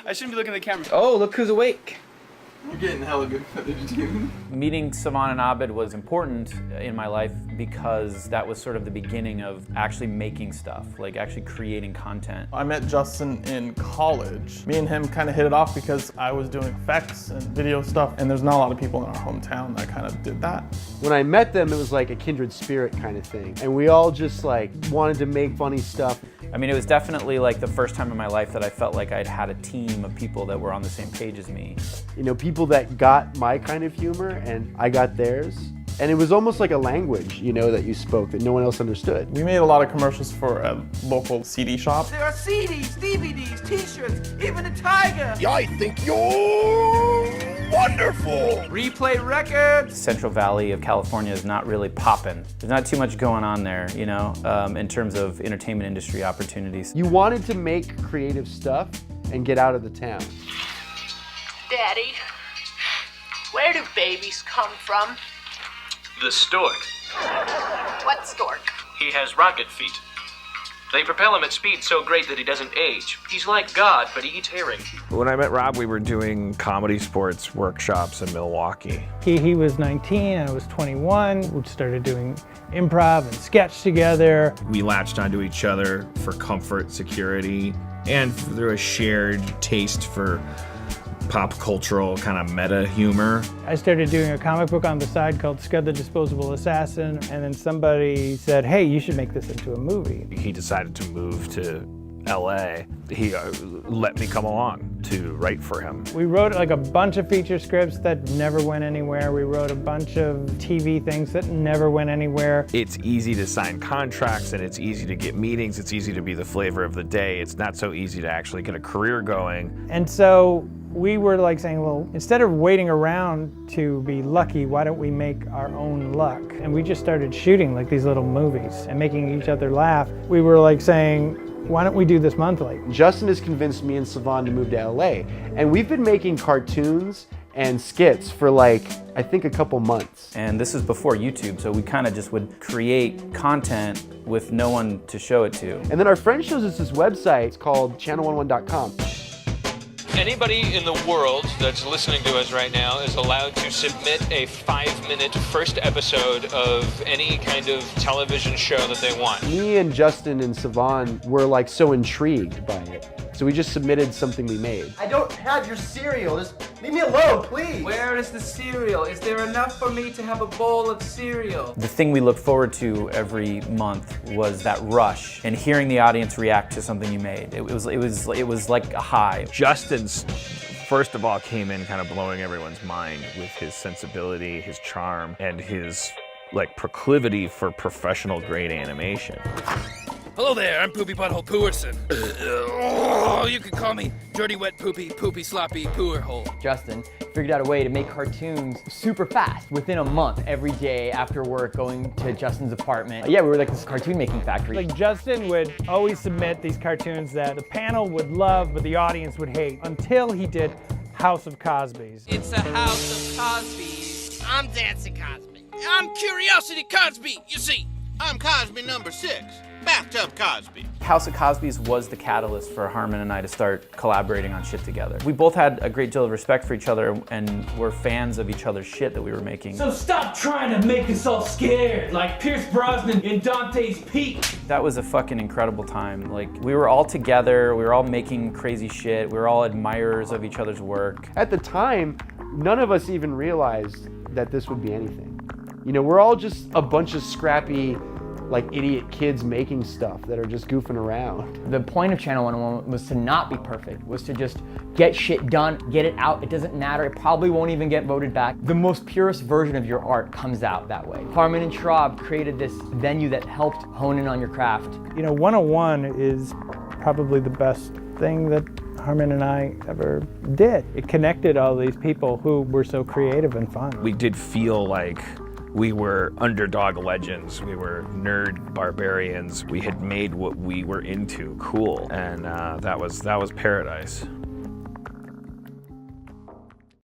I shouldn't be looking at the camera. Oh, look who's awake. You're getting hella good footage, dude. Meeting Savan and Abed was important in my life because that was sort of the beginning of actually making stuff, like actually creating content. I met Justin in college. Me and him kind of hit it off because I was doing effects and video stuff, and there's not a lot of people in our hometown that kind of did that. When I met them, it was like a kindred spirit kind of thing. And we all just like wanted to make funny stuff. I mean, it was definitely like the first time in my life that I felt like I'd had a team of people that were on the same page as me. You know, people that got my kind of humor and I got theirs. And it was almost like a language, you know, that you spoke that no one else understood. We made a lot of commercials for a local CD shop. There are CDs, DVDs, t-shirts, even a tiger. I think you're wonderful. Replay records. Central Valley of California is not really popping. There's not too much going on there, you know, in terms of entertainment industry opportunities. You wanted to make creative stuff and get out of the town. Daddy, where do babies come from? The stork. What stork? He has rocket feet. They propel him at speed so great that he doesn't age. He's like God, but he eats herring. When I met Rob, we were doing comedy sports workshops in Milwaukee. He was 19, I was 21. We started doing improv and sketch together. We latched onto each other for comfort, security, and through a shared taste for pop cultural kind of meta humor. I started doing a comic book on the side called Scud the Disposable Assassin, and then somebody said, hey, you should make this into a movie. He decided to move to LA. He let me come along to write for him. We wrote like a bunch of feature scripts that never went anywhere. We wrote a bunch of TV things that never went anywhere. It's easy to sign contracts and it's easy to get meetings. It's easy to be the flavor of the day. It's not so easy to actually get a career going. And so we were like saying, well, instead of waiting around to be lucky, why don't we make our own luck? And we just started shooting like these little movies and making each other laugh. We were like saying, why don't we do this monthly? Justin has convinced me and Savan to move to LA. And we've been making cartoons and skits for like, I think a couple months. And this is before YouTube, so we kind of just would create content with no one to show it to. And then our friend shows us this website. It's called channel11.com. Anybody in the world that's listening to us right now is allowed to submit a 5-minute first episode of any kind of television show that they want. Me and Justin and Savan were like so intrigued by it. So we just submitted something we made. I don't have your cereal. Just leave me alone, please. Where is the cereal? Is there enough for me to have a bowl of cereal? The thing we looked forward to every month was that rush and hearing the audience react to something you made. It was like a high. Justin's, first of all, came in kind of blowing everyone's mind with his sensibility, his charm, and his like proclivity for professional grade animation. Hello there, I'm Poopy Butthole Pooerson. Oh, you can call me Dirty Wet Poopy, Poopy Sloppy Pooer Hole. Justin figured out a way to make cartoons super fast, within a month, every day after work, going to Justin's apartment. Yeah, we were like this cartoon making factory. Like Justin would always submit these cartoons that the panel would love, but the audience would hate, until he did House of Cosby's. It's a house of Cosby's. I'm Dancing Cosby. I'm Curiosity Cosby, you see. I'm Cosby number 6, Bathtub Cosby. House of Cosby's was the catalyst for Harmon and I to start collaborating on shit together. We both had a great deal of respect for each other and were fans of each other's shit that we were making. So stop trying to make us all scared, like Pierce Brosnan in Dante's Peak. That was a fucking incredible time. Like, we were all together, we were all making crazy shit, we were all admirers of each other's work. At the time, none of us even realized that this would be anything. You know, we're all just a bunch of scrappy, like idiot kids making stuff that are just goofing around. The point of Channel 101 was to not be perfect, was to just get shit done, get it out. It doesn't matter, it probably won't even get voted back. The most purest version of your art comes out that way. Harmon and Schraub created this venue that helped hone in on your craft. You know, 101 is probably the best thing that Harmon and I ever did. It connected all these people who were so creative and fun. We did feel like we were underdog legends. We were nerd barbarians. We had made what we were into cool, and that was paradise.